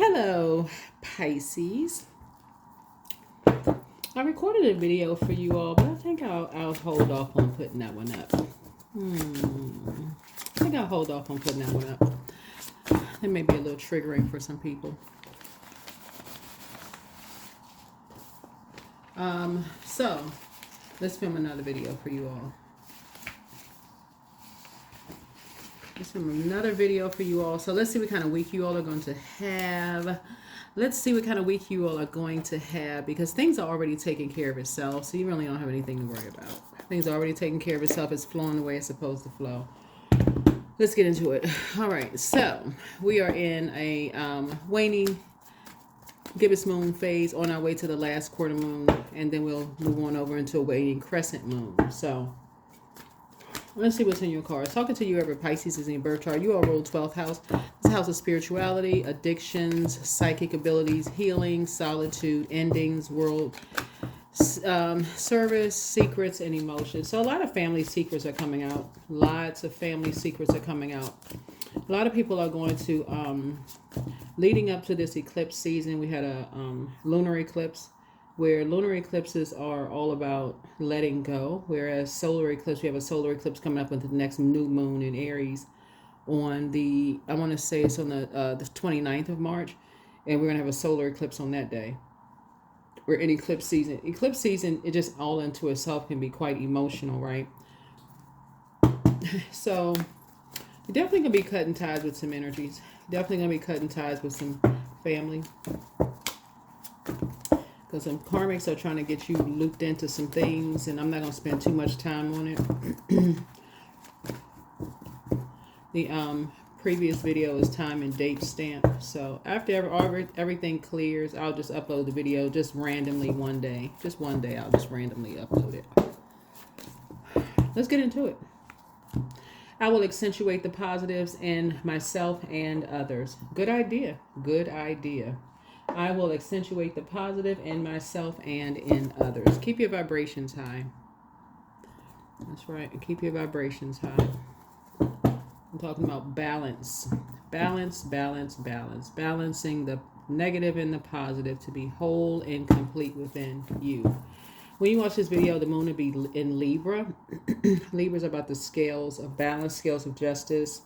Hello, Pisces. I recorded a video for you all, but I think I'll hold off on putting that one up. I think I'll hold off on putting that one up. It may be a little triggering for some people. So let's film another video for you all. So let's see what kind of week you all are going to have. Because things are already taking care of itself. So you really don't have anything to worry about. Things are already taking care of itself. It's flowing the way it's supposed to flow. Let's get into it. All right. So we are in a waning gibbous moon phase on our way to the last quarter moon. And then we'll move on over into a waning crescent moon. So let's see what's in your cards. Talking to you, ever Pisces is in your birth chart. You all roll 12th house. This house of spirituality, addictions, psychic abilities, healing, solitude, endings, world service, secrets, and emotions. So a lot of family secrets are coming out. Lots of family secrets are coming out. A lot of people are going to, leading up to this eclipse season, we had a lunar eclipse, where lunar eclipses are all about letting go, whereas solar eclipse, we have a solar eclipse coming up with the next new moon in Aries on the, I want to say it's on the 29th of March, and we're going to have a solar eclipse on that day. We're in eclipse season. Eclipse season, it just all into itself can be quite emotional, right? So you're definitely going to be cutting ties with some energies. Definitely going to be cutting ties with some family. Because some karmics are trying to get you looped into some things, and I'm not going to spend too much time on it. The previous video is time and date stamp. So after everything clears, I'll just upload the video just randomly one day. Just one day, I'll just randomly upload it. Let's get into it. I will accentuate the positives in myself and others. Good idea. Good idea. I will accentuate the positive in myself and in others. Keep your vibrations high. That's right. Keep your vibrations high. I'm talking about balance. Balance, balance, balance. Balancing the negative and the positive to be whole and complete within you. When you watch this video, the moon will be in Libra. Libra is about the scales of balance, scales of justice.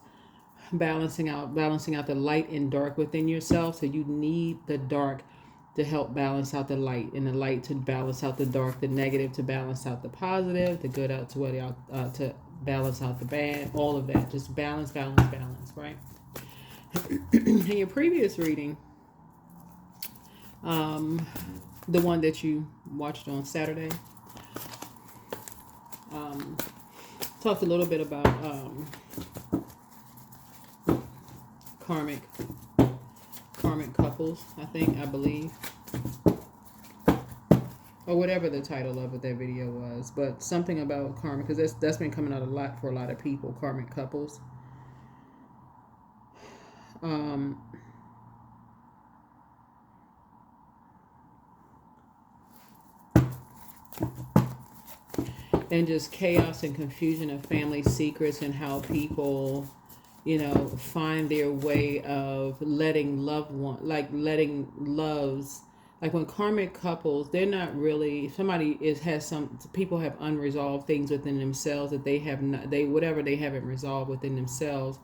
Balancing out the light and dark within yourself. So you need the dark to help balance out the light, and the light to balance out the dark, the negative to balance out the positive, the good out to balance out the bad. All of that, just balance, right? In your previous reading, the one that you watched on Saturday, talked a little bit about karmic couples, I believe, or whatever the title of that video was, but something about karmic, because that's been coming out a lot for a lot of people. Karmic couples. And just chaos and confusion of family secrets, and how people, find their way of letting letting loves, like when karmic couples, they're not really, people have unresolved things within themselves that they have not, whatever they haven't resolved within themselves,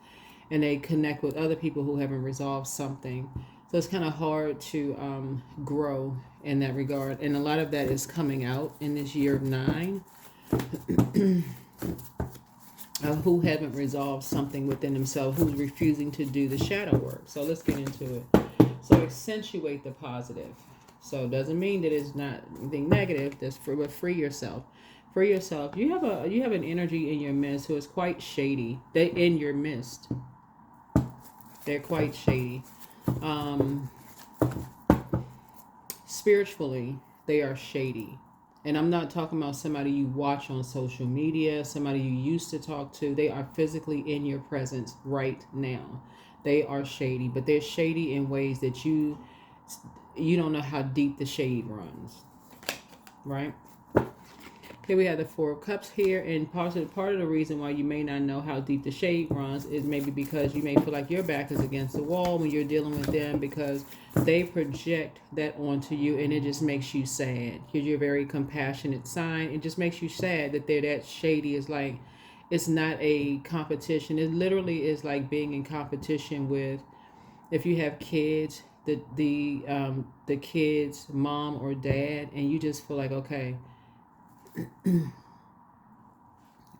and they connect with other people who haven't resolved something. So it's kind of hard to grow in that regard, and a lot of that is coming out in this year of 9. Who haven't resolved something within themselves, who's refusing to do the shadow work. So let's get into it. So accentuate the positive. So it doesn't mean that it's not anything negative. But free yourself. Free yourself. You have an energy in your midst who is quite shady. They're in your midst. They're quite shady. Spiritually, they are shady. And I'm not talking about somebody you watch on social media, somebody you used to talk to. They are physically in your presence right now. They are shady, but they're shady in ways that you don't know how deep the shade runs, right? Here we have the Four of Cups here, and part of the reason why you may not know how deep the shade runs is maybe because you may feel like your back is against the wall when you're dealing with them, because they project that onto you, and it just makes you sad. Because you're a very compassionate sign. It just makes you sad that they're that shady. It's like, it's not a competition. It literally is like being in competition with, if you have kids, the kids' mom or dad, and you just feel like, okay,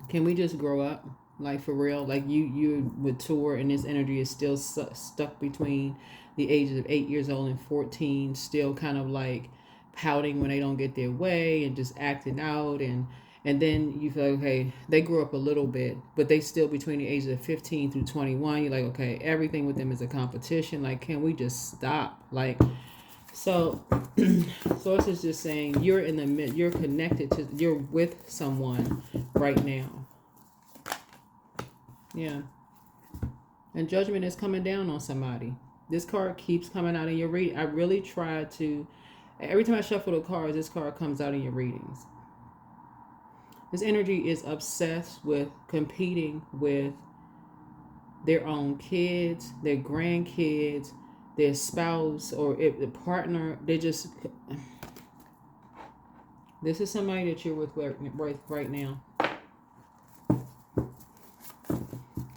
can we just grow up, like for real? Like you mature, and this energy is still stuck between the ages of 8 years old and 14, still kind of like pouting when they don't get their way and just acting out, and then you feel like, okay, they grew up a little bit, but they still between the ages of 15 through 21. You're like, okay, everything with them is a competition. Like, can we just stop? Like, so Source is just saying you're in the mid, you're connected to, you're with someone right now. Yeah. And Judgment is coming down on somebody. This card keeps coming out in your reading. I really try to, every time I shuffle the cards, this card comes out in your readings. This energy is obsessed with competing with their own kids, their grandkids, their spouse, or if the partner. They just, this is somebody that you're with right now.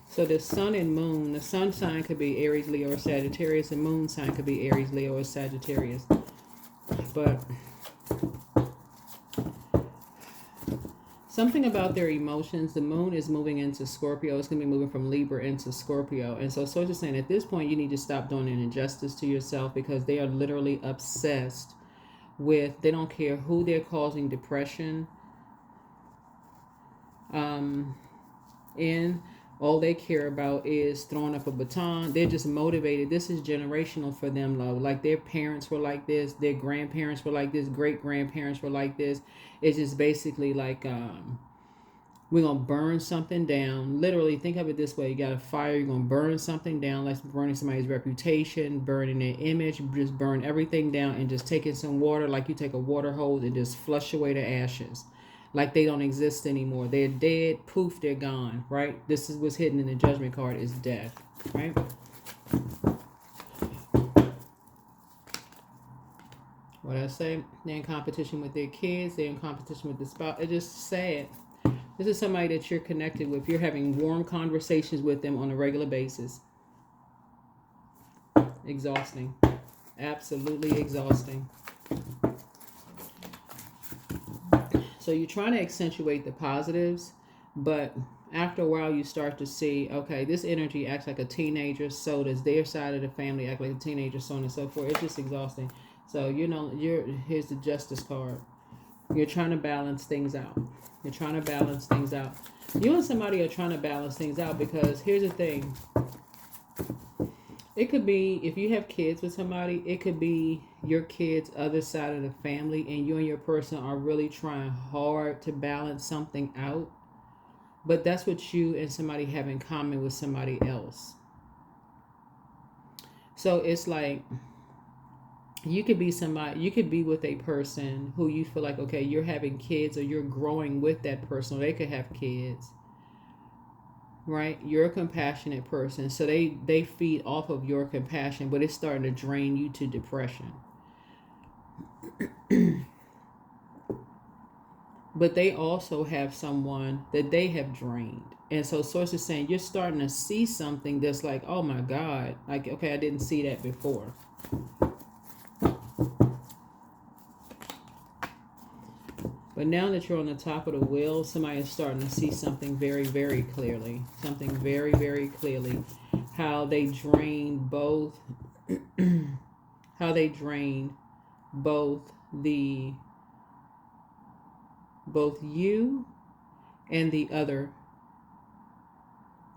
So the sun and moon, the sun sign could be Aries, Leo, or Sagittarius. The moon sign could be Aries, Leo, or Sagittarius. But something about their emotions, the moon is moving into Scorpio. It's going to be moving from Libra into Scorpio. And so Source is saying at this point, you need to stop doing an injustice to yourself, because they are literally obsessed with, they don't care who they're causing depression in. All they care about is throwing up a baton. They're just motivated. This is generational for them, love. Like their parents were like this. Their grandparents were like this. Great-grandparents were like this. It's just basically like, we're going to burn something down. Literally, think of it this way. You got a fire. You're going to burn something down. Like burning somebody's reputation, burning their image. Just burn everything down and just taking some water. Like you take a water hose and just flush away the ashes. Like they don't exist anymore. They're dead. Poof, they're gone, right? This is what's hidden in the Judgment card, is death, right? What I say, they're in competition with their kids. They're in competition with the spouse. It's just sad. This is somebody that you're connected with. You're having warm conversations with them on a regular basis. Exhausting. Absolutely exhausting. So you're trying to accentuate the positives, but after a while you start to see, okay, this energy acts like a teenager, so does their side of the family act like a teenager, so on and so forth. It's just exhausting. So, you know, here's the Justice card. You're trying to balance things out. You're trying to balance things out. You and somebody are trying to balance things out, because here's the thing. It could be, if you have kids with somebody, it could be your kid's other side of the family, and you and your person are really trying hard to balance something out. But that's what you and somebody have in common with somebody else. So it's like, you could be somebody, you could be with a person who you feel like, okay, you're having kids, or you're growing with that person, or they could have kids. Right? You're a compassionate person. So they feed off of your compassion, but it's starting to drain you to depression. But they also have someone that they have drained. And so Source is saying you're starting to see something that's like, oh my God, like, okay, I didn't see that before. But now that you're on the top of the wheel, somebody is starting to see something very, very clearly. Something very, very clearly. How they drain both, how they drain both you and the other.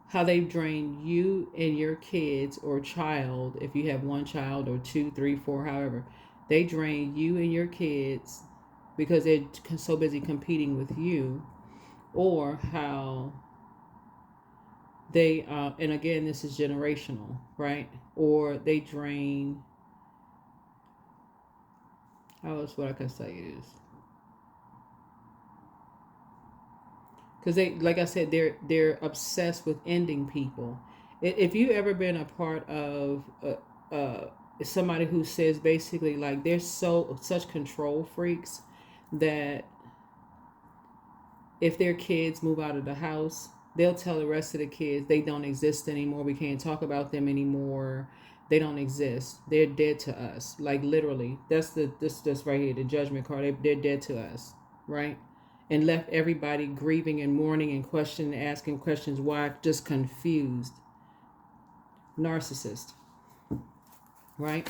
How they drain you and your kids or child, if you have one child or 2, 3, 4, however. They drain you and your kids because they're so busy competing with you, or how they, and again, this is generational, right? Or they drain, how else what I can say is, Because they, like I said, they're obsessed with ending people. If you ever been a part of somebody who says basically like they're such control freaks that if their kids move out of the house, they'll tell the rest of the kids they don't exist anymore. We can't talk about them anymore. They don't exist. They're dead to us. Like literally. That's this right here, the judgment card. They're dead to us, right? And left everybody grieving and mourning and questioning, asking questions why, just confused. Narcissist, right?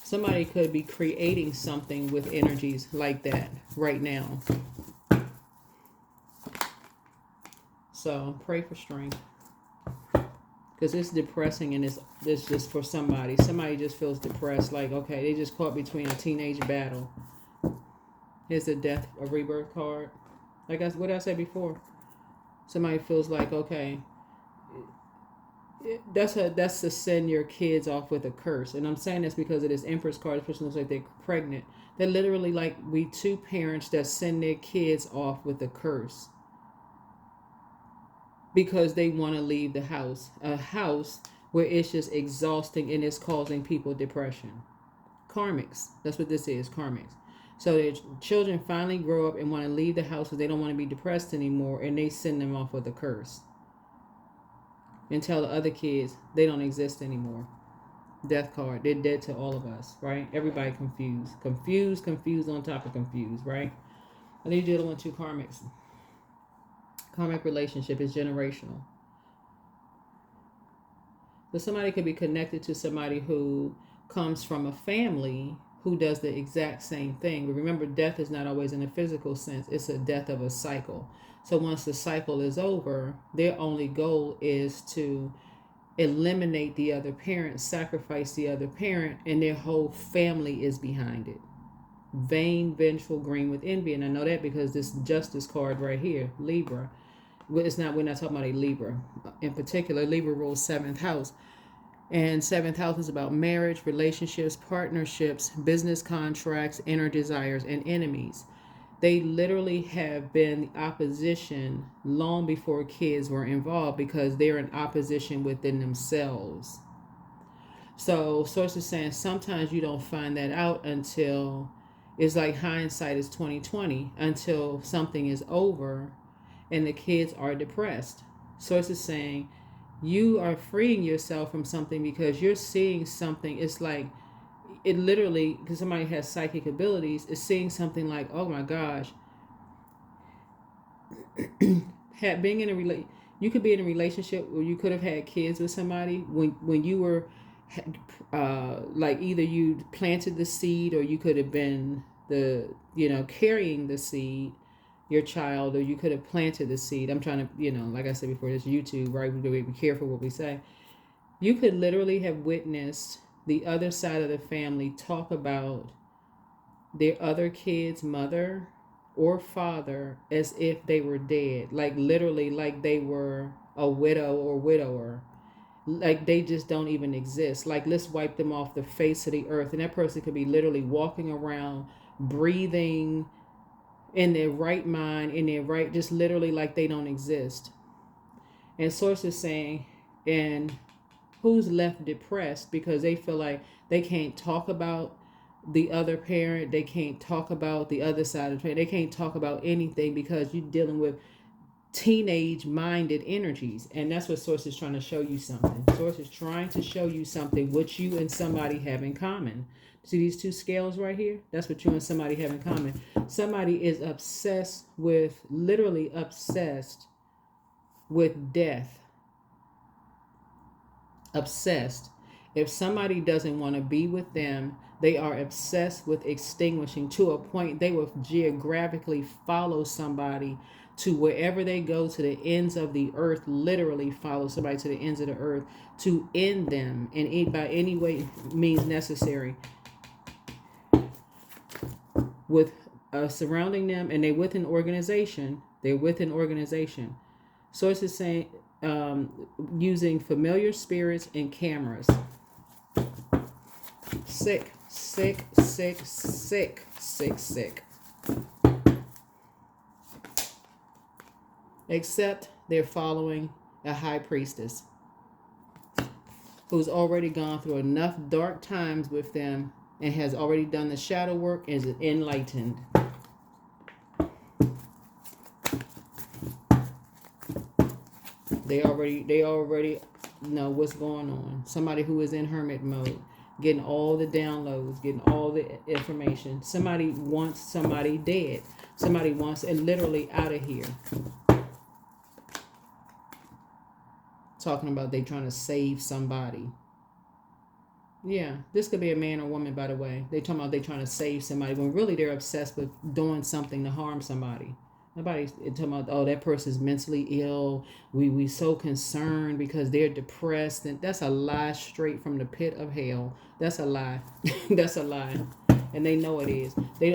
Somebody could be creating something with energies like that right now. So pray for strength, because it's depressing, and it's just for somebody. Somebody just feels depressed, like okay, they just caught between a teenage battle. Here's the death of rebirth card. Like what I said before, somebody feels like okay, that's to send your kids off with a curse. And I'm saying this because of this Empress card. This person looks like they're pregnant. They're literally like we two parents that send their kids off with a curse, because they want to leave the house. A house where it's just exhausting and it's causing people depression. Karmics. That's what this is, karmics. So their children finally grow up and want to leave the house because they don't want to be depressed anymore, and they send them off with a curse. And tell the other kids they don't exist anymore. Death card. They're dead to all of us, right? Everybody confused. Confused on top of confused, right? I need you to deal with two karmics. Karmic relationship is generational. So somebody could be connected to somebody who comes from a family who does the exact same thing. But remember, death is not always in a physical sense. It's a death of a cycle. So once the cycle is over, their only goal is to eliminate the other parent, sacrifice the other parent, and their whole family is behind it. Vain, vengeful, green with envy. And I know that because this justice card right here, Libra. We're not talking about a Libra in particular. Libra rules 7th house. And 7th house is about marriage, relationships, partnerships, business contracts, inner desires, and enemies. They literally have been opposition long before kids were involved, because they're in opposition within themselves. So sources saying sometimes you don't find that out until it's like hindsight is 20/20, until something is over and the kids are depressed. Sources saying you are freeing yourself from something because you're seeing something. It's like it literally, because somebody has psychic abilities, is seeing something like, oh my gosh, being in a you could be in a relationship where you could have had kids with somebody when you were like either you planted the seed, or you could have been carrying the seed, your child, or you could have planted the seed. I'm trying to, like I said before, this YouTube, right? We be careful what we say. You could literally have witnessed the other side of the family talk about their other kid's mother or father as if they were dead. Like literally, like they were a widow or widower. Like they just don't even exist. Like let's wipe them off the face of the earth. And that person could be literally walking around, breathing, in their right mind, in their right, just literally like they don't exist. And sources saying, and who's left depressed because they feel like they can't talk about the other parent, they can't talk about the other side of the parent, they can't talk about anything because you're dealing with teenage minded energies. And that's what source is trying to show you something. Source is trying to show you something what you and somebody have in common. See these two scales right here? That's what you and somebody have in common. Somebody is obsessed with, literally obsessed with death. Obsessed. If somebody doesn't want to be with them, they are obsessed with extinguishing, to a point they will geographically follow somebody to wherever they go, to the ends of the earth, literally follow somebody to the ends of the earth to end them in by any way means necessary, with surrounding them. And they're with an organization. Sources saying using familiar spirits and cameras. Sick. except they're following a high priestess who's already gone through enough dark times with them and has already done the shadow work and is enlightened. They already know what's going on. Somebody who is in hermit mode, getting all the downloads, getting all the information. Somebody wants somebody dead. Somebody wants it literally out of here. Talking about they trying to save somebody. Yeah, this could be a man or woman, by the way. They talking about they trying to save somebody when really they're obsessed with doing something to harm somebody. Nobody's talking about, oh, that person's mentally ill. We so concerned because they're depressed. And that's a lie straight from the pit of hell. That's a lie. That's a lie. And they know it is.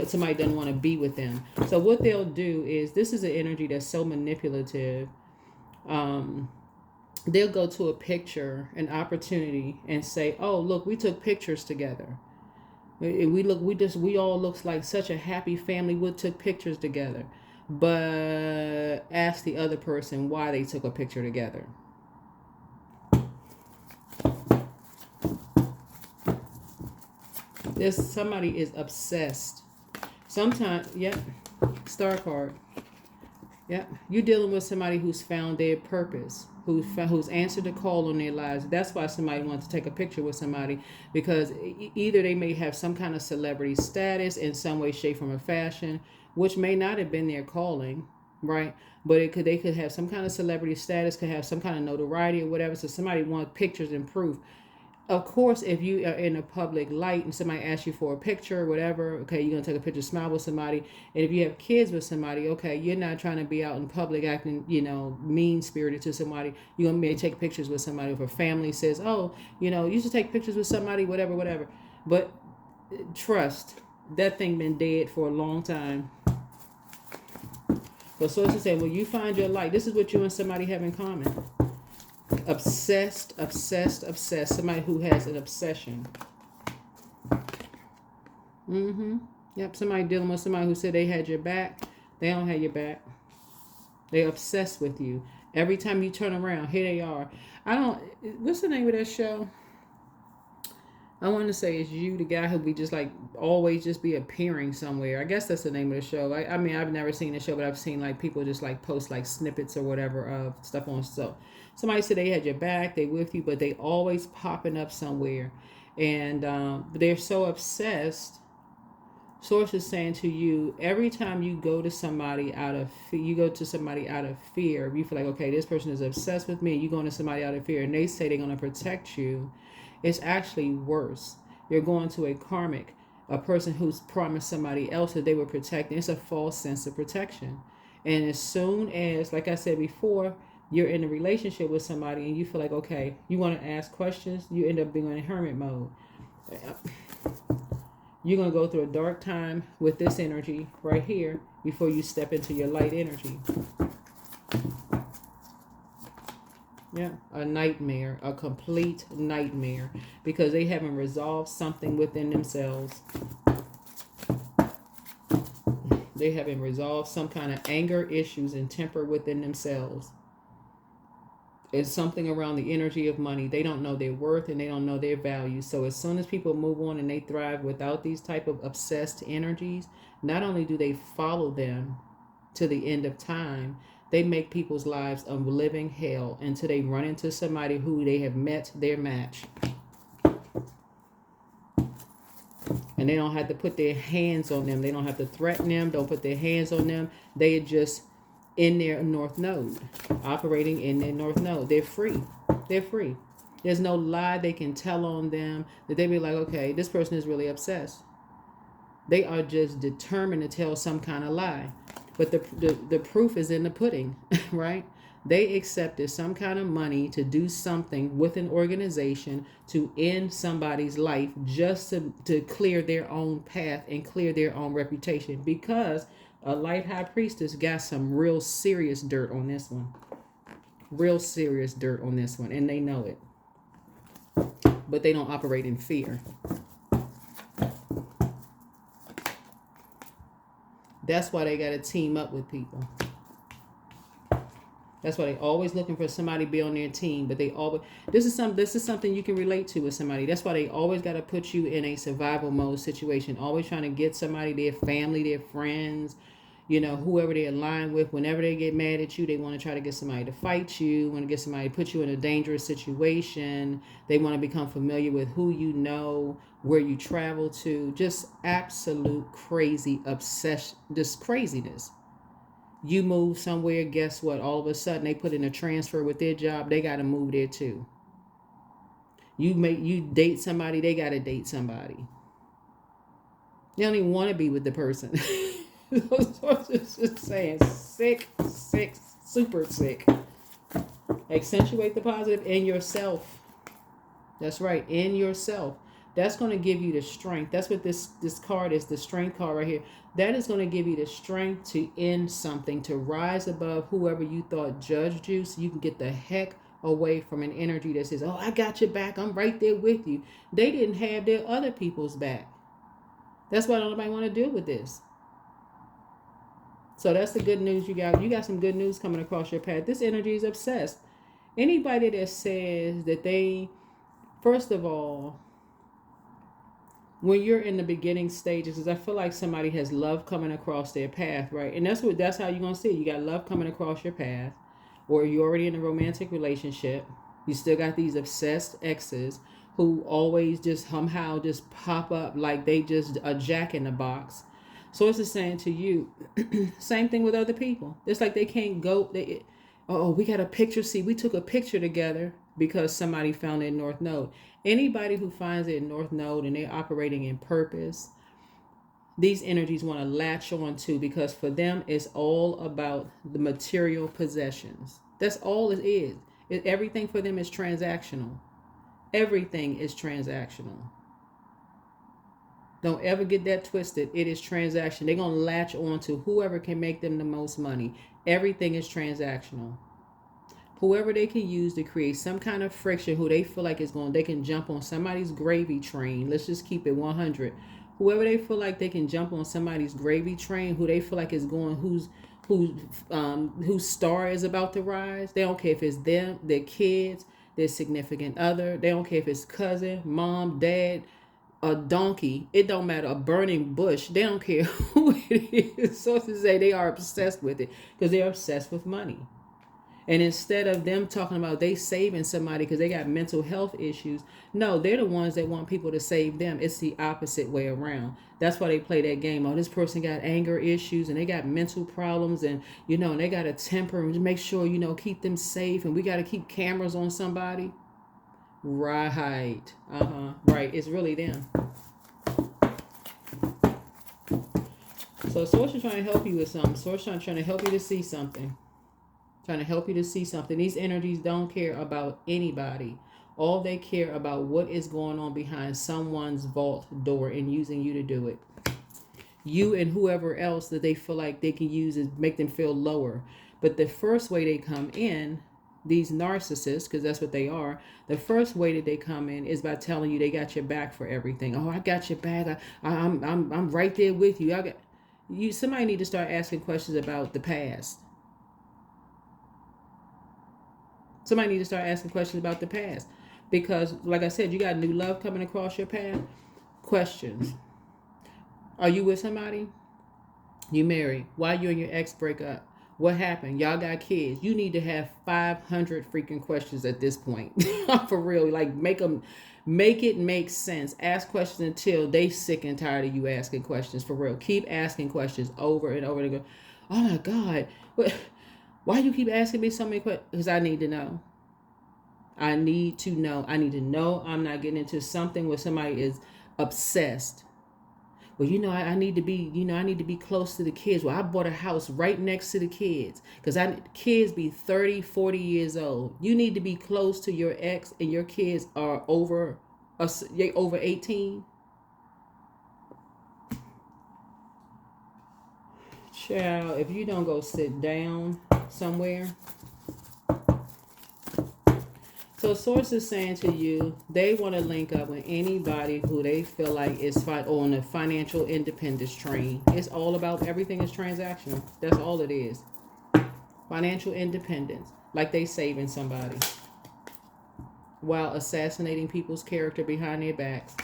Somebody doesn't want to be with them. So what they'll do is, this is an energy that's so manipulative. They'll go to a picture, an opportunity, and say, oh, look, we took pictures together. We all look like such a happy family. We took pictures together. But ask the other person why they took a picture together. Somebody is obsessed. Sometimes, yep, star card. Yep, you're dealing with somebody who's found their purpose, who's answered the call on their lives. That's why somebody wants to take a picture with somebody, because either they may have some kind of celebrity status in some way, shape, form, or fashion, which may not have been their calling, right? But they could have some kind of celebrity status, could have some kind of notoriety or whatever. So somebody wants pictures and proof. Of course, if you are in a public light and somebody asks you for a picture or whatever, okay, you're going to take a picture, smile with somebody. And if you have kids with somebody, okay, you're not trying to be out in public acting, mean-spirited to somebody. You're going to maybe take pictures with somebody. If a family says, oh, you should take pictures with somebody, whatever. But trust, that thing been dead for a long time. So sources say, well, you find your light. This is what you and somebody have in common. Obsessed. Somebody who has an obsession. Yep, somebody dealing with somebody who said they had your back. They don't have your back. They're obsessed with you. Every time you turn around, here they are. What's the name of that show? I want to say it's You, the guy who be just like always just be appearing somewhere. I guess that's the name of the show. I mean, I've never seen the show, but I've seen like people just like post like snippets or whatever of stuff on. So somebody said they had your back, they with you, but they always popping up somewhere. And they're so obsessed. Source is saying to you, every time you go to somebody out of fear, you feel like, okay, this person is obsessed with me, you going to somebody out of fear, and they say they're going to protect you. It's actually worse. You're going to a karmic, a person who's promised somebody else that they were protecting. It's a false sense of protection. And as soon as, like I said before, you're in a relationship with somebody and you feel like, okay, you want to ask questions, you end up being in hermit mode. You're going to go through a dark time with this energy right here before you step into your light energy. Yeah, a nightmare, a complete nightmare, because they haven't resolved something within themselves. They haven't resolved some kind of anger issues and temper within themselves. It's something around the energy of money. They don't know their worth and they don't know their value. So as soon as people move on and they thrive without these type of obsessed energies, not only do they follow them to the end of time, they make people's lives a living hell until they run into somebody who they have met their match. And they don't have to put their hands on them. They don't have to threaten them. Don't put their hands on them. They are just in their north node, operating in their north node. They're free. They're free. There's no lie they can tell on them that they be like, okay, this person is really obsessed. They are just determined to tell some kind of lie. But the proof is in the pudding, right? They accepted some kind of money to do something with an organization to end somebody's life just to clear their own path and clear their own reputation, because a light high priestess got some real serious dirt on this one. Real serious dirt on this one, and they know it. But they don't operate in fear. That's why they got to team up with people. That's why they always looking for somebody to be on their team. But they always this is something you can relate to with somebody. That's why they always got to put you in a survival mode situation. Always trying to get somebody, their family, their friends, you know, whoever they align with. Whenever they get mad at you, they want to try to get somebody to fight you. Want to get somebody to put you in a dangerous situation. They want to become familiar with who you know, where you travel to. Just absolute crazy obsession. Just craziness. You move somewhere, guess what? All of a sudden they put in a transfer with their job, they gotta move there too. You date somebody, they gotta date somebody. They don't even want to be with the person. Just saying, sick, super sick. Accentuate the positive in yourself. That's right, in yourself. That's going to give you the strength. That's what this card is, the strength card right here. That is going to give you the strength to end something, to rise above whoever you thought judged you, so you can get the heck away from an energy that says, oh, I got your back, I'm right there with you. They didn't have their other people's back. That's why nobody want to deal with this. So that's the good news you got. You got some good news coming across your path. This energy is obsessed. Anybody that says that they, first of all, when you're in the beginning stages, is I feel like somebody has love coming across their path, right? And that's how you're going to see it. You got love coming across your path, or you're already in a romantic relationship. You still got these obsessed exes who always just somehow just pop up like they just a jack in the box. So it's the same to you. Same thing with other people. It's like they can't go. We got a picture. See, we took a picture together because somebody found their North Node. Anybody who finds their North Node and they're operating in purpose, these energies want to latch on to, because for them it's all about the material possessions. That's all it is. Everything for them is transactional. Everything is transactional. Don't ever get that twisted. It is transaction. They're going to latch on to whoever can make them the most money. Everything is transactional. Whoever they can use to create some kind of friction, who they feel like they can jump on somebody's gravy train. Let's just keep it 100. Whoever they feel like they can jump on somebody's gravy train, who they feel like is going, whose star is about to rise. They don't care if it's them, their kids, their significant other. They don't care if it's cousin, mom, dad, a donkey. It don't matter. A burning bush. They don't care who it is. So to say, they are obsessed with it because they're obsessed with money. And instead of them talking about they saving somebody because they got mental health issues, no, they're the ones that want people to save them. It's the opposite way around. That's why they play that game. Oh, this person got anger issues and they got mental problems, and and they got a temper, and make sure keep them safe, and we got to keep cameras on somebody. Right. Right. It's really them. So Source is trying to help you with something. Source is trying to help you to see something. Trying to help you to see something. These energies don't care about anybody. All they care about what is going on behind someone's vault door and using you to do it. You and whoever else that they feel like they can use is make them feel lower. But the first way they come in, these narcissists, because that's what they are, the first way that they come in is by telling you they got your back for everything. Oh, I got your back. I'm right there with you. Somebody need to start asking questions about the past. Somebody need to start asking questions about the past. Because, like I said, you got new love coming across your path. Questions. Are you with somebody? You married. Why you and your ex break up? What happened? Y'all got kids. You need to have 500 freaking questions at this point. For real. Like, make it make sense. Ask questions until they sick and tired of you asking questions. For real. Keep asking questions over and over and go, oh my God. Why you keep asking me so many questions? Because I need to know. I need to know. I need to know I'm not getting into something where somebody is obsessed. Well, I need to be, I need to be close to the kids. Well, I bought a house right next to the kids because kids be 30, 40 years old. You need to be close to your ex, and your kids are over 18. Child, if you don't go sit down somewhere. So Source is saying to you, they want to link up with anybody who they feel like is on a financial independence train. It's all about, everything is transactional. That's all it is. Financial independence, like they saving somebody while assassinating people's character behind their backs.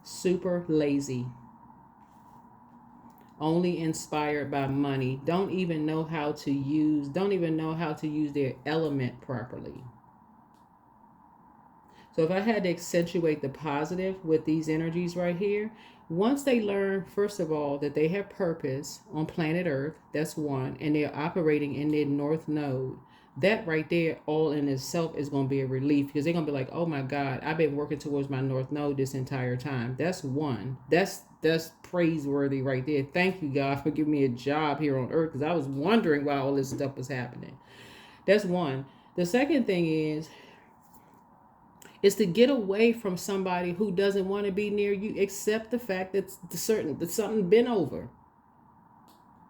Super lazy. Only inspired by money. Don't even know how to use their element properly. So if I had to accentuate the positive with these energies right here, once they learn, first of all, that they have purpose on planet Earth, that's one, and they're operating in their North Node, that right there, all in itself, is going to be a relief, because they're going to be like, oh my God, I've been working towards my North Node this entire time. That's one. That's praiseworthy right there. Thank you, God, for giving me a job here on Earth, because I was wondering why all this stuff was happening. That's one. The second thing is to get away from somebody who doesn't want to be near you, except the fact that something been over.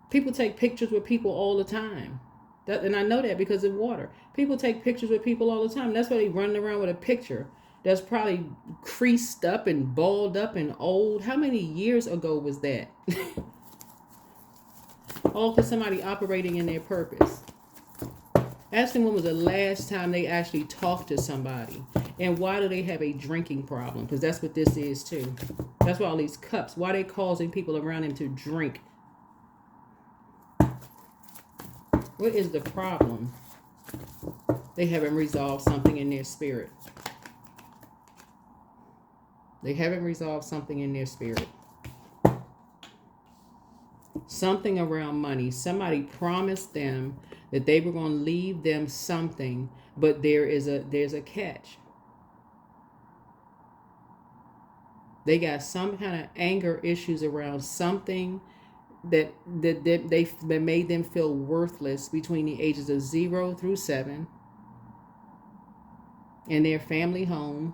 People take pictures with people all the time. And I know that because of water. People take pictures with people all the time. That's why they running around with a picture that's probably creased up and balled up and old. How many years ago was that? All because somebody operating in their purpose. Ask them when was the last time they actually talked to somebody. And why do they have a drinking problem? Because that's what this is too. That's why all these cups. Why are they causing people around them to drink? What is the problem? They haven't resolved something in their spirit. They haven't resolved something in their spirit. Something around money. Somebody promised them that they were going to leave them something, but there's a catch. They got some kind of anger issues around something that made them feel worthless between the ages of 0 through 7 in their family home.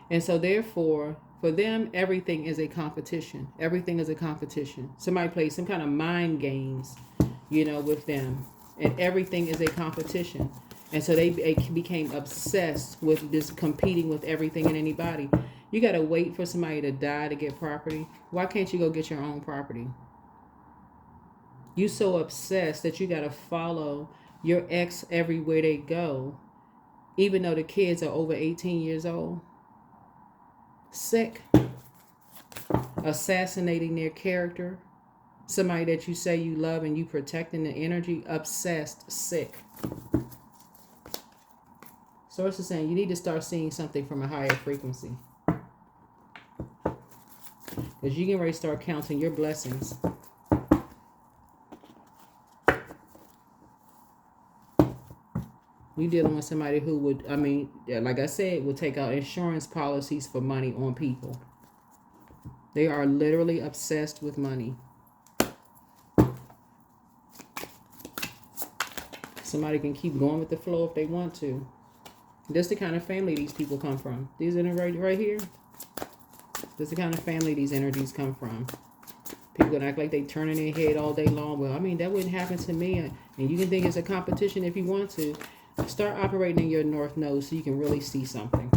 And so therefore, for them, everything is a competition. Everything is a competition. Somebody plays some kind of mind games, with them. And everything is a competition. And so they became obsessed with this competing with everything and anybody. You got to wait for somebody to die to get property. Why can't you go get your own property? You so obsessed that you got to follow your ex everywhere they go, even though the kids are over 18 years old. Sick. Assassinating their character. Somebody that you say you love and you protecting the energy. Obsessed. Sick. Source is saying you need to start seeing something from a higher frequency. Because you can already start counting your blessings. You dealing with somebody who would, like I said, would take out insurance policies for money on people. They are literally obsessed with money. Somebody can keep going with the flow if they want to. This is the kind of family these people come from. These are right here. This is the kind of family these energies come from. People gonna act like they turning their head all day long. Well, that wouldn't happen to me. And you can think it's a competition if you want to. Start operating in your North Node so you can really see something.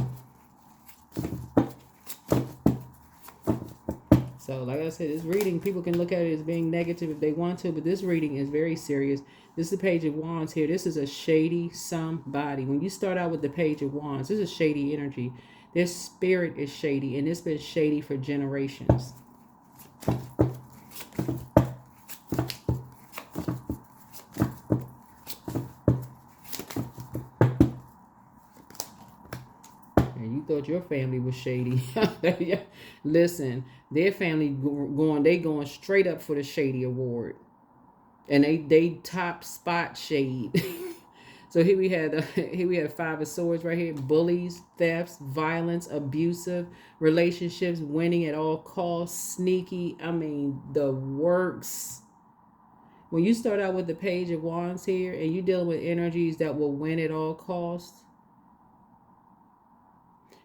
So, like I said, this reading, people can look at it as being negative if they want to, but this reading is very serious. This is the Page of Wands here. This is a shady somebody. When you start out with the Page of Wands, this is shady energy. Their spirit is shady, and it's been shady for generations. Thought your family was shady. Listen, their family going straight up for the Shady Award, and they top spot shade. So here we have Five of Swords right here: bullies, thefts, violence, abusive relationships, winning at all costs, sneaky. The works. When you start out with the Page of Wands here, and you're dealing with energies that will win at all costs.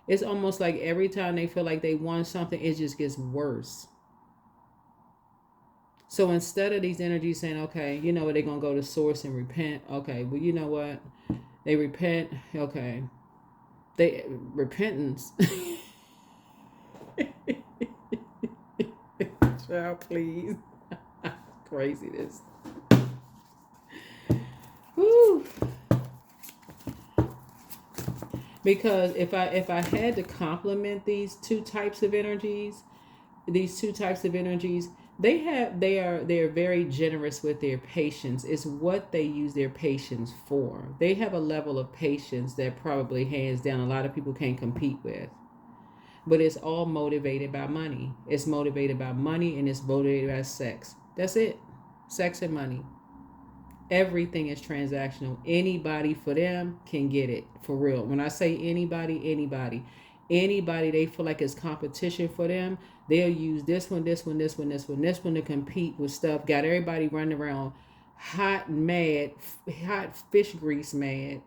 It's almost like every time they feel like they won something, it just gets worse. So instead of these energies saying, okay, you know what, they're going to go to source and repent. Okay, well, you know what? They repent. Okay. Repentance. Child, please. Craziness. Woo. Because if I had to compliment these two types of energies, they're very generous with their patience. It's what they use their patience for. They have a level of patience that probably hands down a lot of people can't compete with. But it's all motivated by money. It's motivated by money, and it's motivated by sex. That's it. Sex and money. Everything is transactional. Anybody for them can get it, for real. When I say anybody they feel like it's competition for them, they'll use this one to compete with stuff. Got everybody running around hot fish grease mad,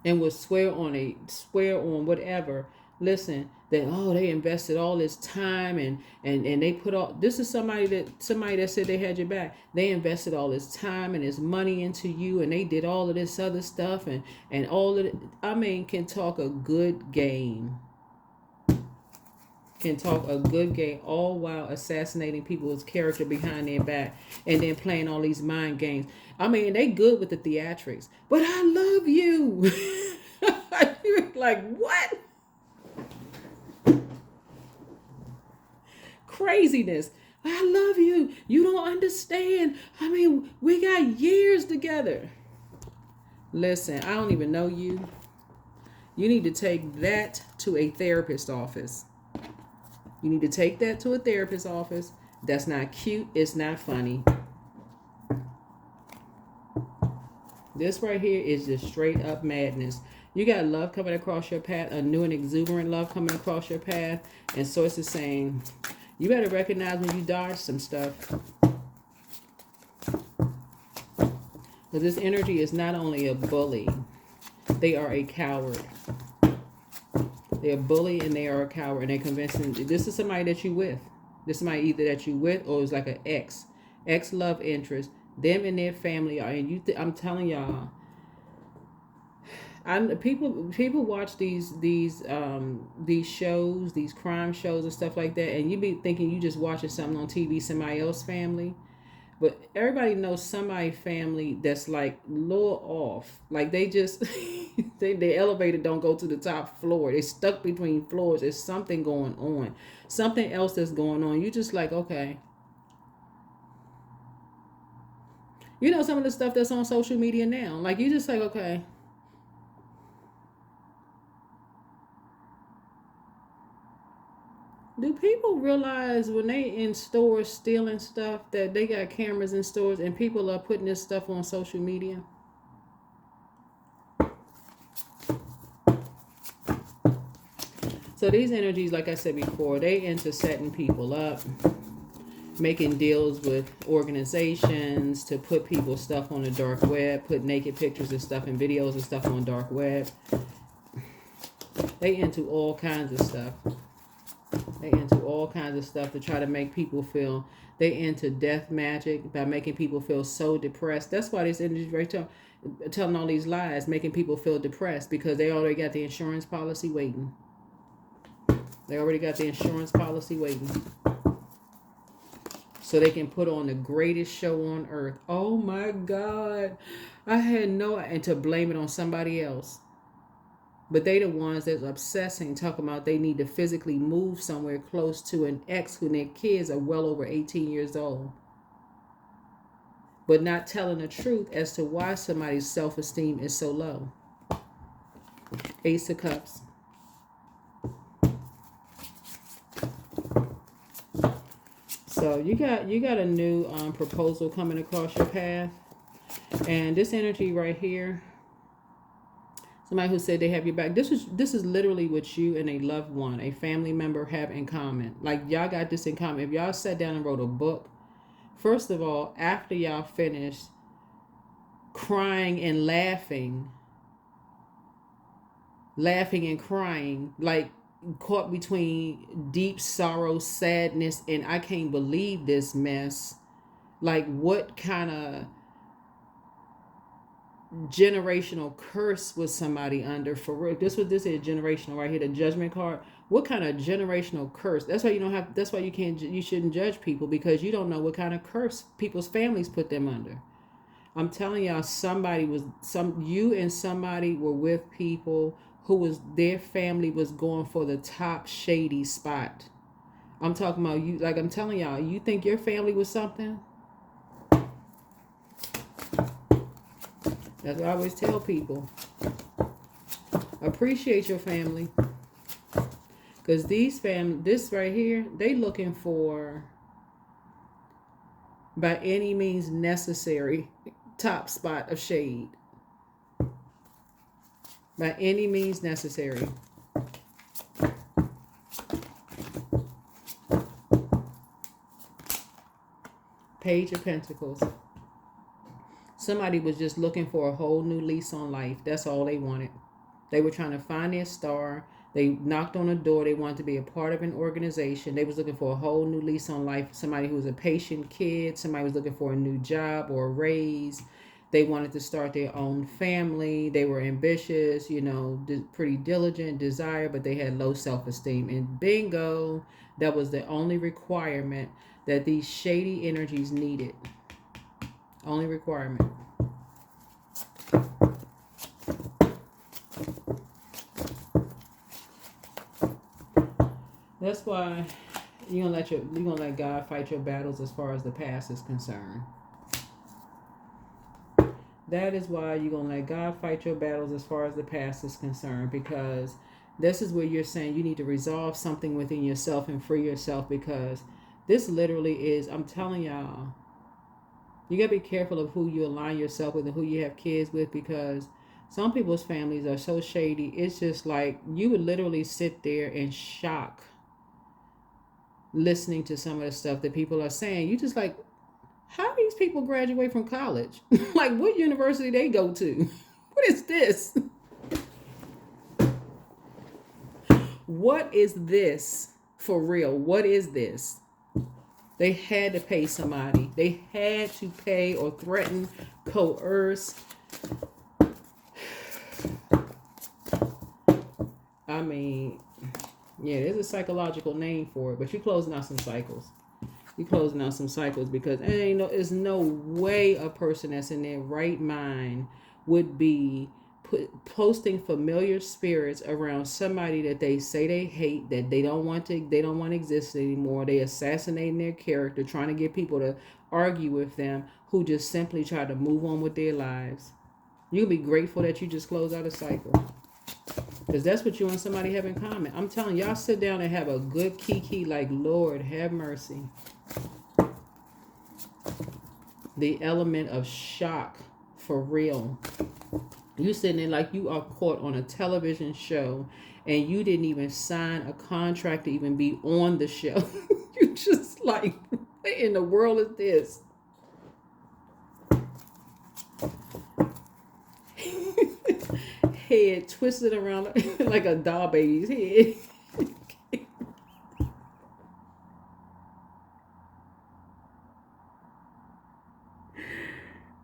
and will swear on whatever. Listen, that they invested all this time and they put all this is somebody that said they had your back. They invested all this time and this money into you, and they did all of this other stuff and all of it. I mean, can talk a good game. All while assassinating people's character behind their back and then playing all these mind games. I mean, they good with the theatrics, but I love you. You're like, what? Craziness. I love you. You don't understand. I mean, we got years together. Listen, I don't even know you. You need to take that to a therapist's office. You need to take that to a therapist's office. That's not cute. It's not funny. This right here is just straight up madness. You got love coming across your path, a new and exuberant love coming across your path, and Source is saying, you better recognize when you dodge some stuff. But this energy is not only a bully, they are a coward. They're a bully and they are a coward, and they're convincing. This is somebody that you with. This is somebody either that you with or it's like an ex love interest. Them and their family are, and I'm telling y'all. People watch these shows, these crime shows and stuff like that, and you be thinking you just watching something on TV, somebody else's family. But everybody knows somebody's family that's like a little off. Like they just, the elevator don't go to the top floor. They stuck between floors. There's something going on. Something else that's going on. You just like, okay. You know some of the stuff that's on social media now. Like you just like, okay. Do people realize when they in stores stealing stuff that they got cameras in stores and people are putting this stuff on social media? So these energies, like I said before, they into setting people up, making deals with organizations to put people's stuff on the dark web, put naked pictures and stuff and videos and stuff on dark web. They into all kinds of stuff. They into all kinds of stuff to try to make people feel. They into death magic by making people feel so depressed. That's why this energy right there telling all these lies, making people feel depressed because they already got the insurance policy waiting. They already got the insurance policy waiting. So they can put on the greatest show on earth. Oh my God. I had and to blame it on somebody else. But they the ones that's obsessing, talking about they need to physically move somewhere close to an ex who their kids are well over 18 years old. But not telling the truth as to why somebody's self-esteem is so low. Ace of Cups. So you got a new proposal coming across your path. And this energy right here, somebody who said they have your back. This is literally what you and a loved one, a family member have in common. Like y'all got this in common. If y'all sat down and wrote a book, first of all, after y'all finished crying and laughing and crying, like caught between deep sorrow, sadness, and I can't believe this mess. Like what kind of generational curse was somebody under for real. This is generational right here, the judgment card. What kind of generational curse? That's why you don't have, that's why you shouldn't judge people, because you don't know what kind of curse people's families put them under. I'm telling y'all, you and somebody were with people who was, their family was going for the top shady spot. I'm talking about you, like I'm telling y'all, you think your family was something? That's what I always tell people. Appreciate your family. Because this right here, they looking for, by any means necessary, top spot of shade. By any means necessary. Page of Pentacles. Somebody was just looking for a whole new lease on life. That's all they wanted. They were trying to find their star. They knocked on a door. They wanted to be a part of an organization. They was looking for a whole new lease on life. Somebody who was a patient kid. Somebody was looking for a new job or a raise. They wanted to start their own family. They were ambitious, you know, pretty diligent, desire, but they had low self-esteem. And bingo, that was the only requirement that these shady energies needed. Only requirement. That's why you're gonna let God fight your battles as far as the past is concerned. That is why you're gonna let God fight your battles as far as the past is concerned, because this is where you're saying you need to resolve something within yourself and free yourself, because this literally is, I'm telling y'all, you gotta be careful of who you align yourself with and who you have kids with, because some people's families are so shady. It's just like you would literally sit there in shock listening to some of the stuff that people are saying. You just like, how these people graduate from college? Like, what university they go to? What is this? What is this for real? What is this? They had to pay somebody. They had to pay or threaten, coerce. I mean, yeah, there's a psychological name for it, but you're closing out some cycles. You're closing out some cycles, because there's no way a person that's in their right mind would be posting familiar spirits around somebody that they say they hate, that they don't want to exist anymore. They assassinating their character, trying to get people to argue with them, who just simply try to move on with their lives. You'll be grateful that you just closed out a cycle, because that's what you and somebody have in common. I'm telling y'all, sit down and have a good kiki, like, Lord have mercy. The element of shock, for real. You sitting there like you are caught on a television show and you didn't even sign a contract to even be on the show. You just like, what in the world is this? Head twisted around like a doll baby's head.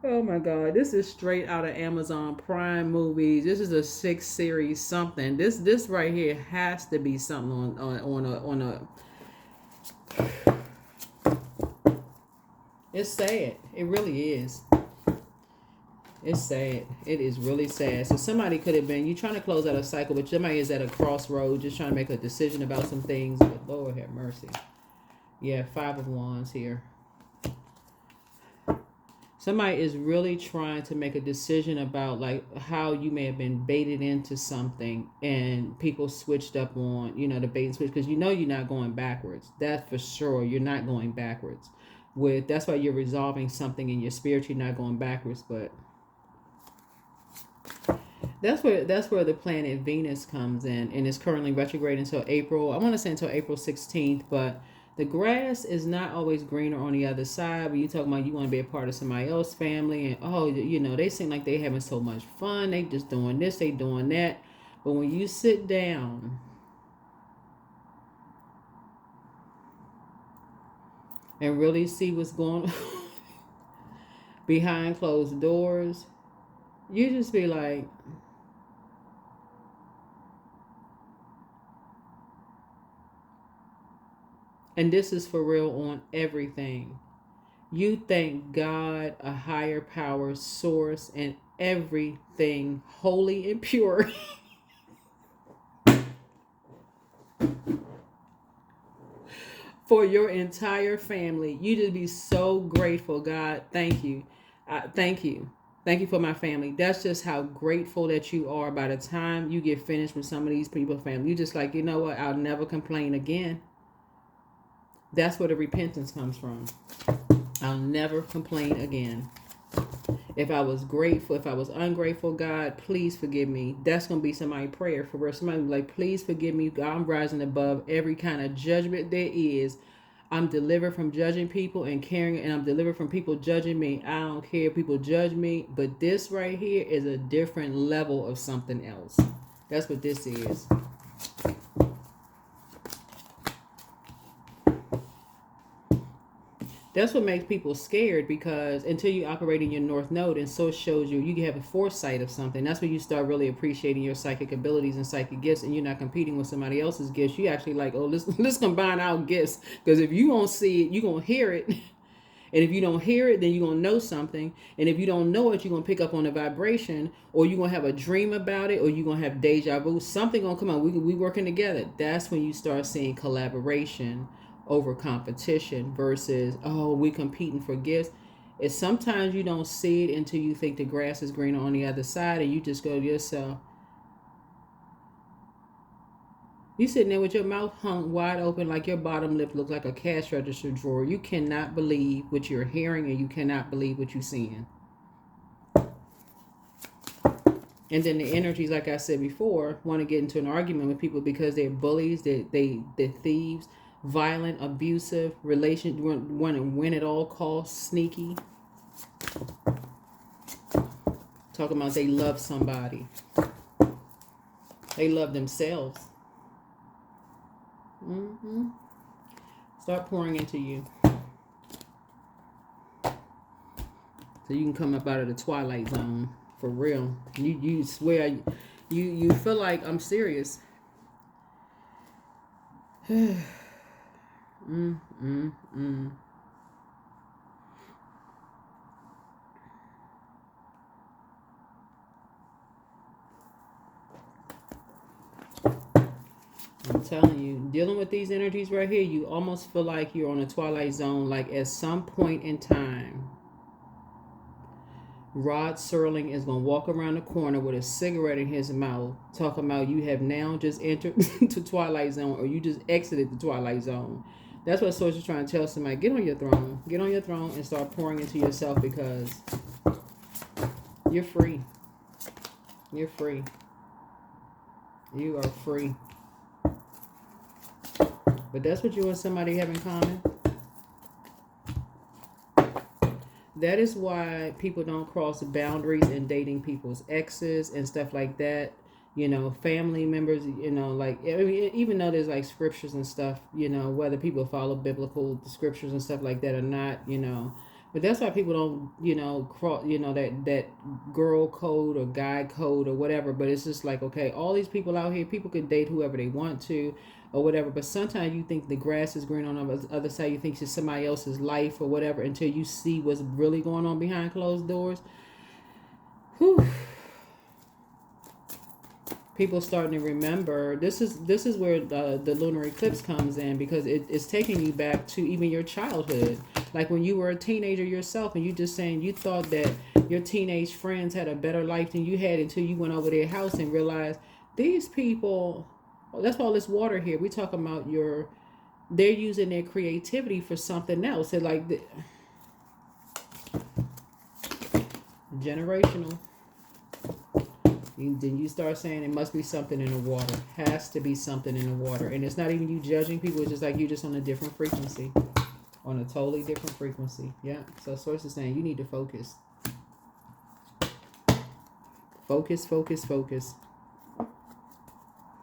Oh my God, this is straight out of Amazon Prime movies. This is a 6 series something. This right here has to be something on a. It's sad. It really is. It's sad. It is really sad. So somebody could have been, you trying to close out a cycle, but somebody is at a crossroad, just trying to make a decision about some things. But Lord have mercy. Yeah, 5 of Wands here. Somebody is really trying to make a decision about like how you may have been baited into something and people switched up on, the bait and switch, because you're not going backwards. That's for sure. You're not going backwards. That's why you're resolving something in your spirit. You're not going backwards, but that's where the planet Venus comes in, and it's currently retrograde until April. I want to say until April 16th, but the grass is not always greener on the other side. When you talk about you want to be a part of somebody else's family, and they seem like they having so much fun. They just doing this, they doing that. But when you sit down and really see what's going on behind closed doors, You just be like, and this is for real on everything. You thank God, a higher power, source, and everything holy and pure for your entire family. You just be so grateful. God, thank you. Thank you. Thank you for my family. That's just how grateful that you are. By the time you get finished with some of these people's family, you just like, you know what? I'll never complain again. That's where the repentance comes from. I'll never complain again. If I was grateful, if I was ungrateful, God, please forgive me. That's going to be somebody's prayer for where somebody like, please forgive me. God, I'm rising above every kind of judgment there is. I'm delivered from judging people and caring, and I'm delivered from people judging me. I don't care if people judge me, but this right here is a different level of something else. That's what this is. That's what makes people scared, because until you operate in your North Node, and so it shows you have a foresight of something. That's when you start really appreciating your psychic abilities and psychic gifts, and you're not competing with somebody else's gifts. You actually like, oh, let's combine our gifts, because if you won't see it, you're going to hear it. And if you don't hear it, then you're going to know something. And if you don't know it, you're going to pick up on the vibration, or you're going to have a dream about it, or you're going to have deja vu. Something going to come on. We working together. That's when you start seeing collaboration over competition versus, oh, we competing for gifts. It's sometimes you don't see it until you think the grass is greener on the other side, and you just go to yourself, you sitting there with your mouth hung wide open like your bottom lip looked like a cash register drawer. You cannot believe what you're hearing, and you cannot believe what you're seeing. And then the energies, like I said before, want to get into an argument with people because they're bullies, they're thieves, violent, abusive, want to win at all costs, sneaky. Talking about they love somebody. They love themselves. Start pouring into you, so you can come up out of the twilight zone for real. You swear you feel like I'm serious. I'm telling you, dealing with these energies right here, you almost feel like you're on a twilight zone. Like at some point in time, Rod Serling is going to walk around the corner with a cigarette in his mouth, talking about you have now just entered to Twilight Zone, or you just exited the Twilight Zone. That's what Source is trying to tell somebody. Get on your throne. Get on your throne and start pouring into yourself, because you're free. You're free. You are free. But that's what you and somebody have in common. That is why people don't cross boundaries in dating people's exes and stuff like that. You know, family members, you know, like, I mean, even though there's like scriptures and stuff, you know, whether people follow biblical scriptures and stuff like that or not, you know. But that's why people don't, you know, cross, you know, that girl code or guy code or whatever. But it's just like, okay, all these people out here, people can date whoever they want to or whatever. But sometimes you think the grass is green on the other side. You think it's somebody else's life or whatever until you see what's really going on behind closed doors. Whew. People starting to remember, this is where the lunar eclipse comes in, because it's taking you back to even your childhood, like when you were a teenager yourself, and you just saying you thought that your teenage friends had a better life than you had until you went over their house and realized these people, that's all this water here. We talking about they're using their creativity for something else. They're like generational. Then you start saying it must be something in the water. Has to be something in the water. And it's not even you judging people. It's just like you just on a different frequency. On a totally different frequency. Yeah. So Source is saying you need to focus. Focus, focus, focus.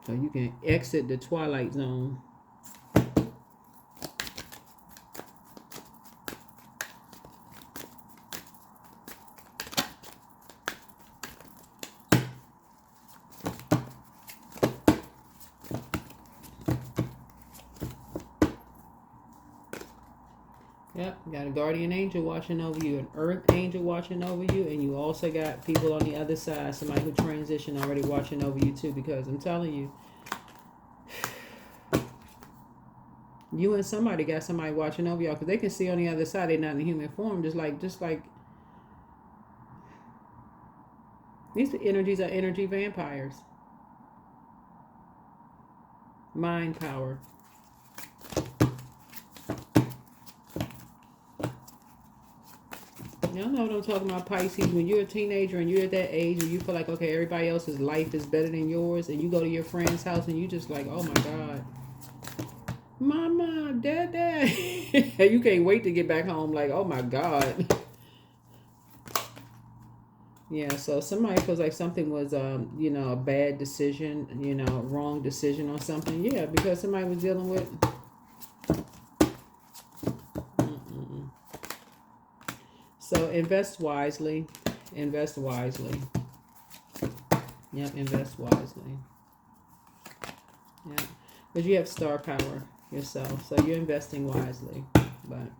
So you can exit the Twilight Zone. Yep, you got a guardian angel watching over you, an earth angel watching over you, and you also got people on the other side, somebody who transitioned already watching over you too, because I'm telling you, you and somebody got somebody watching over y'all, because they can see on the other side they're not in human form, just like these energies are energy vampires. Mind power. Y'all know what I'm talking about, Pisces. When you're a teenager and you're at that age where you feel like, okay, everybody else's life is better than yours, and you go to your friend's house and you just like, oh my God, Mama, Dad. You can't wait to get back home like, oh my God. Yeah, so somebody feels like something was, you know, a bad decision, you know, wrong decision or something. Yeah, because somebody was dealing with... So invest wisely. Invest wisely. Yep, invest wisely. Yeah, because you have star power yourself, so you're investing wisely. But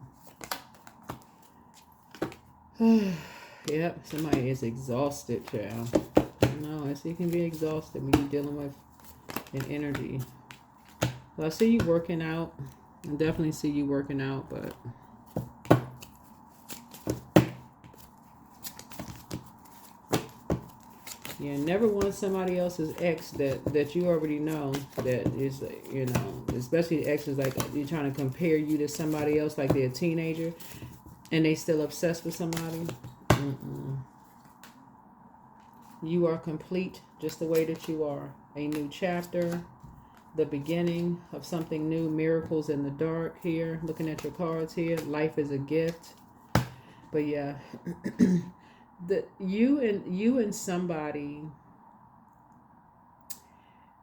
yep, somebody is exhausted, child. No, you can be exhausted when you're dealing with an energy. Well, I see you working out. I definitely see you working out, but yeah, never want somebody else's ex that you already know that is, you know, especially exes like you're trying to compare you to somebody else like they're a teenager and they still obsessed with somebody. You are complete just the way that you are. A new chapter, the beginning of something new, miracles in the dark here. Looking at your cards here, life is a gift. But yeah, you and somebody.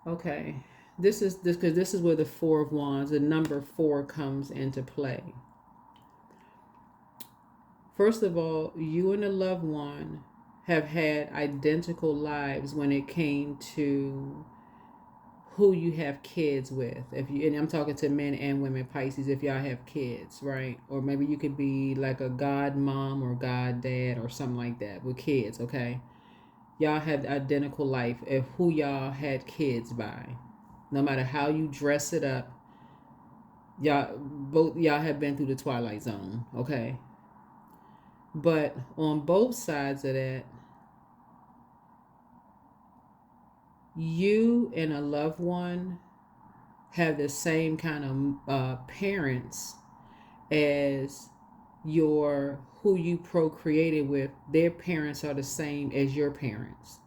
Okay, this is because this is where the Four of Wands, the number 4, comes into play. First of all, you and a loved one have had identical lives when it came to who you have kids with. If you, and I'm talking to men and women, Pisces, if y'all have kids, right? Or maybe you could be like a god mom or god dad or something like that with kids, okay? Y'all had identical life of who y'all had kids by. No matter how you dress it up, y'all have been through the twilight zone, okay? But on both sides of that, you and a loved one have the same kind of parents as who you procreated with. Their parents are the same as your parents.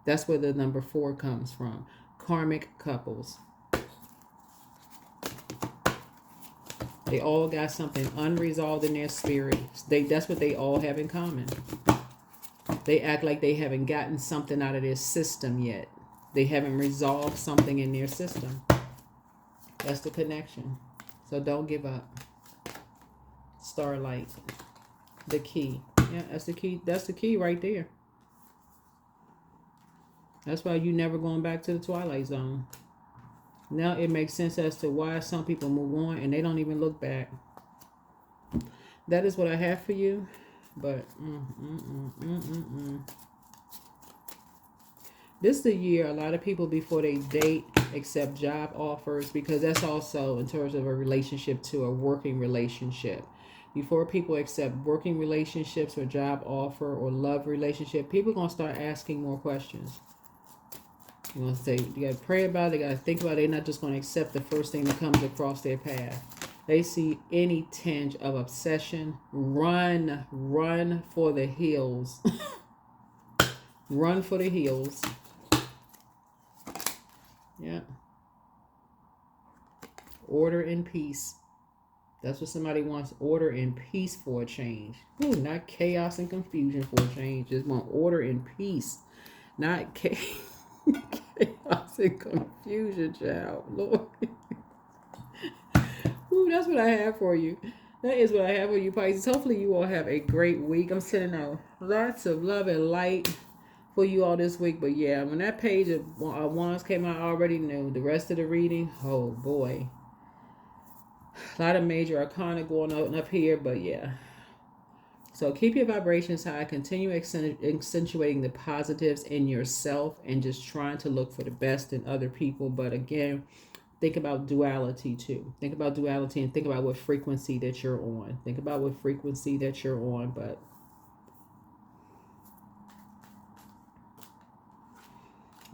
That's where the number 4 comes from. Karmic couples. They all got something unresolved in their spirit. That's what they all have in common. They act like they haven't gotten something out of their system yet. They haven't resolved something in their system. That's the connection. So don't give up. Starlight. The key. Yeah, that's the key. That's the key right there. That's why you never going back to the twilight zone. Now it makes sense as to why some people move on and they don't even look back. That is what I have for you. But this is the year a lot of people before they date accept job offers, because that's also in terms of a relationship to a working relationship. Before people accept working relationships or job offer or love relationship, people are going to start asking more questions. You want to say, you got to pray about it, they got to think about it. They're not just going to accept the first thing that comes across their path. They see any tinge of obsession, run for the hills. Run for the hills. Yeah. Order and peace. That's what somebody wants. Order and peace for a change. Ooh, not chaos and confusion for a change. Just want order and peace. Not chaos and confusion, child. Lord. Ooh, that's what I have for you. That is what I have for you, Pisces. Hopefully you all have a great week. I'm sending out lots of love and light for you all this week. But yeah, when that page of wands came out, I already knew. The rest of the reading, oh boy. A lot of major arcana going on up here, but yeah. So keep your vibrations high. Continue accentuating the positives in yourself and just trying to look for the best in other people. But again, think about duality too. Think about duality and think about what frequency that you're on. Think about what frequency that you're on. But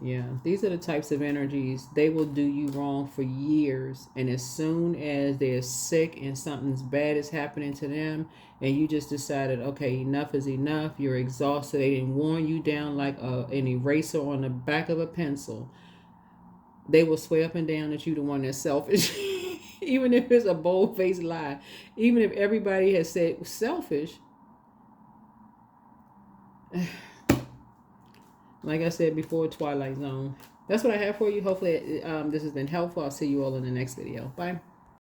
yeah, these are the types of energies. They will do you wrong for years. And as soon as they're sick and something's bad is happening to them, and you just decided, okay, enough is enough, you're exhausted, they didn't worn you down like an eraser on the back of a pencil, they will swear up and down that you're the one that's selfish. Even if it's a bold-faced lie. Even if everybody has said selfish. Like I said before, Twilight Zone. That's what I have for you. Hopefully this has been helpful. I'll see you all in the next video. Bye.